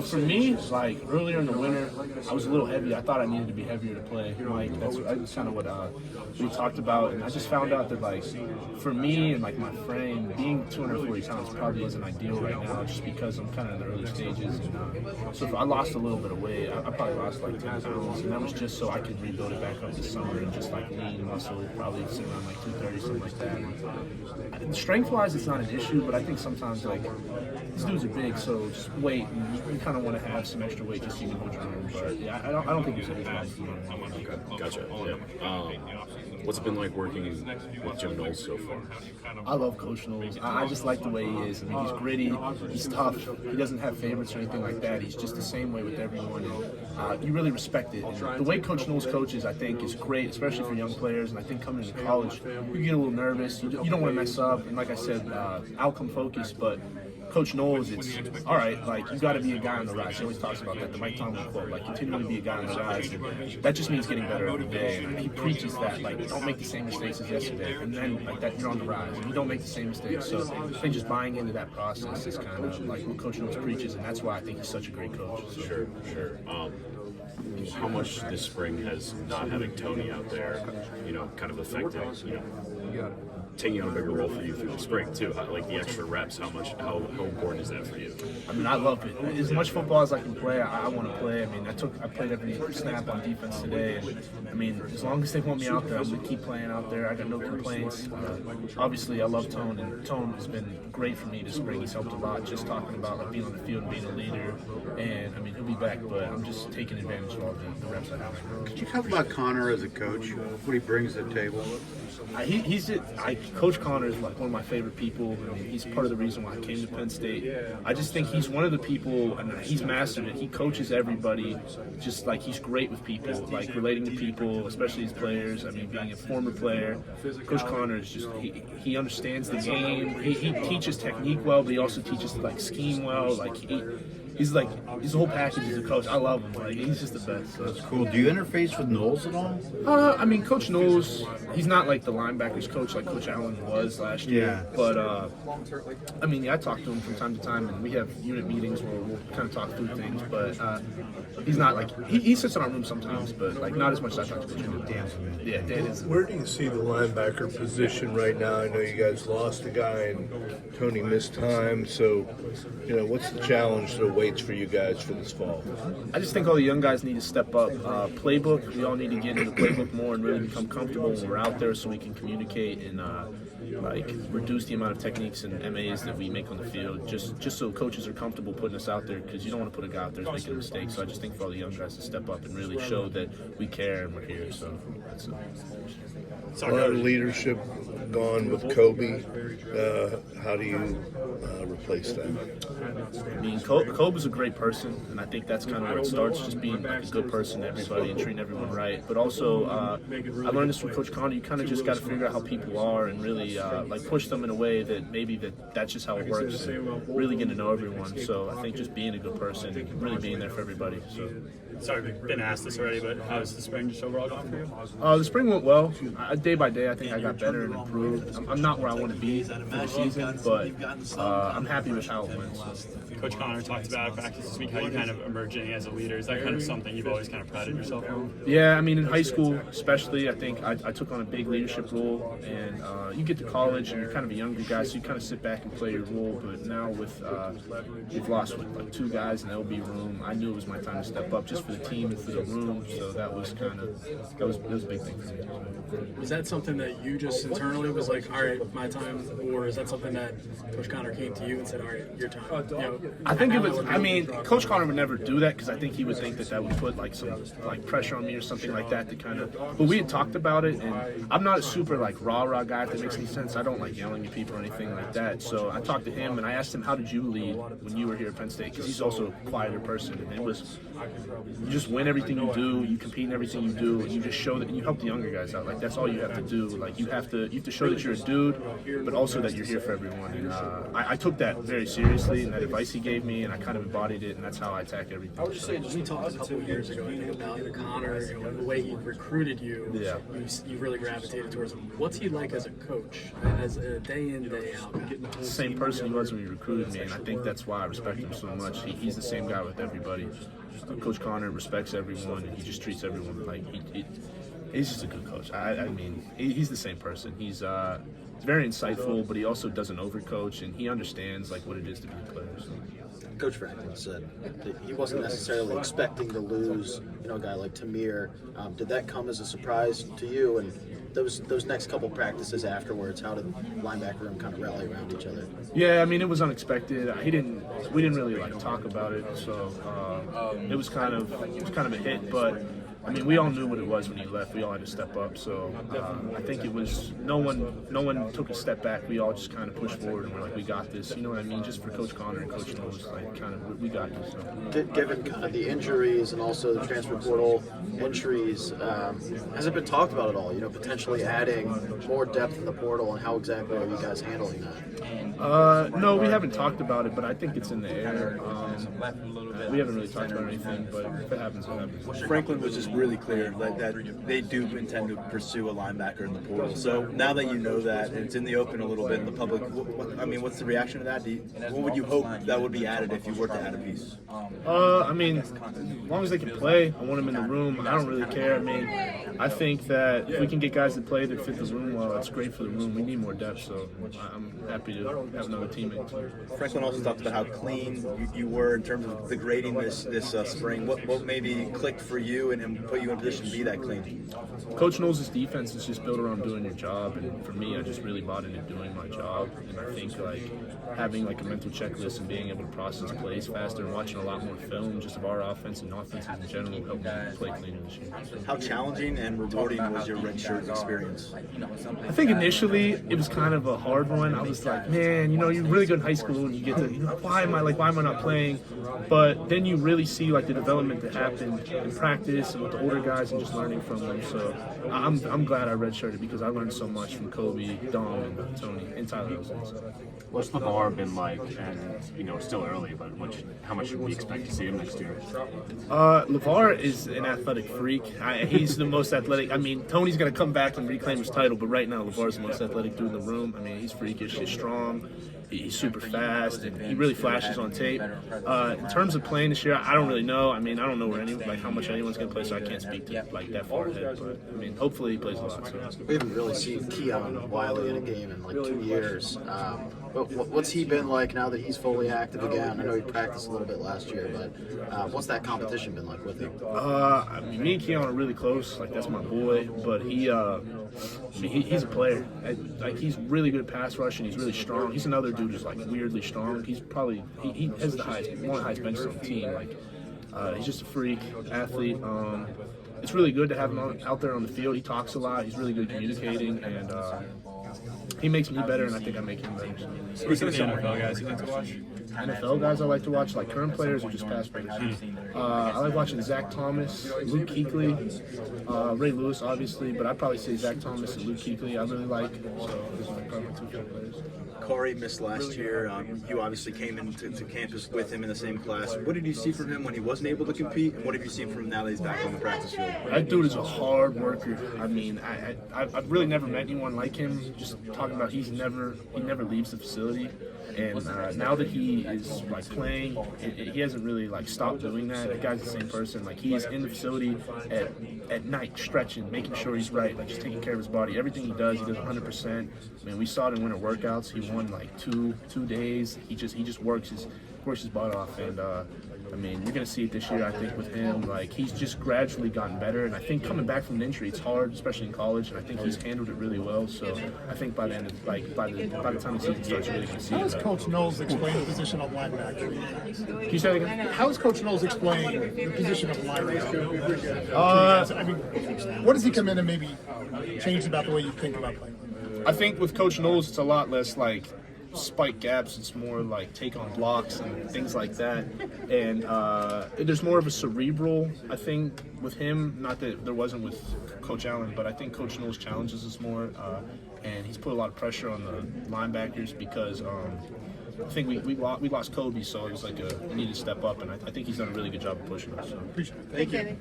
For me, like earlier in the winter, I was a little heavy. I thought I needed to be heavier to play. Like that's kind of what we talked about, and I just found out that like for me and like my frame, being 240 pounds probably isn't ideal right now, just because I'm kind of in the early stages. And so if I lost a little bit of weight. I probably lost like 10 pounds, and that was just so I could rebuild it back up this summer and just like lean muscle, probably sitting around like 230, something like that. And strength-wise, it's not an issue, but I think sometimes like these dudes are big, so just weight. You kind of want to have some extra weight just so you can hold your own. But yeah, I don't think there's any problem. Okay, gotcha. Yeah. What's it been like working with Jim Knowles so far? I love Coach Knowles. I just like the way he is. I mean, he's gritty, he's tough. He doesn't have favorites or anything like that. He's just the same way with everyone. And you really respect it. And the way Coach Knowles coaches, I think, is great, especially for young players. And I think coming into college, you get a little nervous. You don't want to mess up. And like I said, outcome focused, but Coach Knowles, it's all right. Like you got to be a guy on the rise. He always talks about that. The Mike Tomlin quote, like continue to be a guy on the rise. And that just means getting better every day. And he preaches that, like don't make the same mistakes as yesterday. And then like that, you're on the rise. And you don't make the same mistakes. So I think just buying into that process is kind of like what Coach Knowles preaches, and that's why I think he's such a great coach. So. Sure. How much this spring has not having Tony out there, kind of affected, taking on a bigger role for you through the spring too? Like the extra reps, how important is that for you? I mean, I love it. As much football as I can play, I want to play. I mean, I played every snap on defense today. And, I mean, as long as they want me out there, I'm going to keep playing out there. I got no complaints. Obviously, I love Tone, and Tone has been great for me this spring. He's helped a lot, just talking about like being on the field and being a leader. And, I mean, he'll be back, but I'm just taking advantage of all the reps I have. Could you talk about Connor as a coach, what he brings to the table? Coach Connor is like one of my favorite people. I mean, he's part of the reason why I came to Penn State. I just think he's one of the people, and he's mastered it. He coaches everybody, just like he's great with people, like relating to people, especially his players. I mean, being a former player, Coach Connor is just he understands the game. He teaches technique well, but he also teaches like scheme well. Like he's the whole package as a coach. I love him. Like he's just the best. So. That's cool. Do you interface with Knowles at all? I mean, Coach Knowles, he's not like the linebackers coach like Coach Allen was last year. Yeah. But I mean, I talk to him from time to time, and we have unit meetings where we'll kind of talk through things. But he's not like he sits in our room sometimes, but like not as much as I talk to Coach Knowles. Yeah, Dan is. Where do you see the linebacker position right now? I know you guys lost a guy and Tony missed time. So, what's the challenge that awaits for you guys for this fall? I just think all the young guys need to step up. Playbook, we all need to get into the playbook more and really become comfortable when we're out there so we can communicate and reduce the amount of techniques and MAs that we make on the field, just so coaches are comfortable putting us out there, because you don't want to put a guy out there making a mistake. So I just think for all the young guys to step up and really show that we care and we're here. So that's it. A lot of leadership gone with Kobe. How do you replace that? I mean, Kobe's a great person, and I think that's kind of where it starts, just being like a good person to everybody and treating everyone right. But also, I learned this from Coach Connor. You kind of just got to figure out how people are and really push them in a way that maybe that's just how it works, and really getting to know everyone. So I think just being a good person and really being there for everybody. So. Sorry, we've been asked this already, but how's the spring just overall going for you? The spring went well. Day by day, I think I got better and improved. I'm not where I want to be for the season, but I'm happy with how it went. So. Coach Connor talked about at practice this week how you kind of emerging as a leader. Is that kind of something you've always kind of prided yourself on? Yeah, I mean, in high school especially, I think I took on a big leadership role, and you get to college and you're kind of a younger guy, so you kind of sit back and play your role. But now with we've lost like 2 guys in the LB room, I knew it was my time to step up just for the team and for the room. So that was a big thing for me. Was that something that you just internally was like, all right, my time, or is that something that Coach Connor came to you and said, all right, your time? I think it was. I mean, Coach Connor would never do that because I think he would think that would put like some pressure on me or something like that to kind of. But we had talked about it, and I'm not a super like rah rah guy, if that makes any sense. I don't like yelling at people or anything like that. So I talked to him and I asked him, how did you lead when you were here at Penn State? Because he's also a quieter person, and it was you just win everything you do, you compete in everything you do, and you just show that, and you help the younger guys out. Like that's all you have to do. Like you have to show that you're a dude, but also that you're here for everyone. And I took that very seriously, and that advice he gave me, and I kind of embodied it, and that's how I attack everything. I would just say, we talked a couple of years ago, I think, about Connor, the way he recruited you. Yeah. You really gravitated towards him. What's he like as a coach? as a day in, day out? Same person he was when he recruited me, and I think that's why I respect him so much. He's the same guy with everybody. Coach Connor respects everyone, and he just treats everyone like he's just a good coach. I mean, he's the same person. He's very insightful, but he also doesn't overcoach, and he understands like what it is to be a player. So. Coach Franklin said that he wasn't necessarily expecting to lose, a guy like Tamir. Did that come as a surprise to you? And those next couple practices afterwards, how did linebacker room kind of rally around each other? Yeah, I mean, it was unexpected. We didn't really like talk about it, so it was kind of a hit, but. I mean, we all knew what it was when he left. We all had to step up. So I think it was no one took a step back. We all just kind of pushed forward and we're like, we got this. You know what I mean? Just for Coach Connor and Coach Knowles, like kind of we got this. So. Given kind of the injuries and also the transfer portal entries, has it been talked about at all? Potentially adding more depth in the portal, and how exactly are you guys handling that? No, we haven't talked about it, but I think it's in the air. We haven't really talked about anything, but if it happens, it happens. Franklin was just really clear that they do intend to pursue a linebacker in the portal. So now that you know that, and it's in the open a little bit in the public, what's the reaction to that? What would you hope that would be added if you were to add a piece? I mean, as long as they can play, I want them in the room. I don't really care. I mean, I think that if we can get guys to play that fit the room well, it's great for the room. We need more depth, so I'm happy to have another teammate. Franklin also talked about how clean you were in terms of the grading this spring. What maybe clicked for you and put you in a position to be that clean? Coach Knowles' defense is just built around doing your job, and for me, I just really bought into doing my job. And I think having a mental checklist and being able to process plays faster and watching a lot more film just of our offense and offenses in general helped me play cleaner this year. How challenging and rewarding was your redshirt experience? I think initially it was kind of a hard one. I was like, man, you're really good in high school and you get to, why am I not playing? But then you really see the development that happened in practice and with the older guys and just learning from them. So I'm glad I redshirted because I learned so much from Kobe, Dom, and Tony, and Tyler. What's LeVar been like? And still early, but how much should we expect to see him next year? LeVar is an athletic freak. He's the most athletic. I mean, Tony's going to come back and reclaim his title, but right now LeVar's the most athletic dude in the room. I mean, he's freakish, he's strong, he's super fast, and he really flashes on tape. In terms of playing this year, I don't really know. I mean, I don't know how much anyone's going to play, so I can't speak to that far ahead. But I mean, hopefully he plays a lot. So. We haven't really seen Keon Wiley in a game in 2 years. What's he been like now that he's fully active again? I know he practiced a little bit last year, but what's that competition been like with him? I mean, me and Keon are really close. That's my boy. But he's a player. He's really good at pass rush, and he's really strong. He's another dude who's weirdly strong. He's probably he has one of the highest benches on the team. He's just a freak athlete. It's really good to have him out there on the field. He talks a lot. He's really good communicating, and he makes me better, and I think I make him better. Who's some of the NFL guys you like to watch? NFL guys I like to watch, current players or just past players. I like watching Zach Thomas, Luke Kuechly, Ray Lewis, obviously, but I'd probably say Zach Thomas and Luke Kuechly I really like. So those are probably my two favorite players. Corey missed last year. You obviously came into campus with him in the same class. What did you see from him when he wasn't able to compete? And what have you seen from him now that he's back on the practice field? That dude is a hard worker. I mean, I've really never met anyone like him. Just talking about he never leaves the facility. And now that he is playing, he hasn't really stopped doing that. The guy's the same person. He's in the facility at night, stretching, making sure he's right, just taking care of his body. Everything he does 100%. I mean, we saw it in winter workouts. He won 2 days. He just works his butt off, and I mean, you're gonna see it this year. I think with him, he's just gradually gotten better, and I think coming back from an injury, it's hard, especially in college. And I think he's handled it really well. So I think by the end of by the time the season starts, you're really gonna see. How does Coach Knowles explain the position of linebacker? Can you say that again? How does Coach Knowles explain the position of linebacker? I mean, what does he come in and maybe change about the way you think about playing? I think with Coach Knowles, it's a lot less spike gaps. It's more take on blocks and things like that. And there's more of a cerebral, I think, with him. Not that there wasn't with Coach Allen, but I think Coach Knowles challenges us more. And he's put a lot of pressure on the linebackers because I think we lost Kobe, so it was we needed to step up. And I think he's done a really good job of pushing us. So. Appreciate it. Thank you.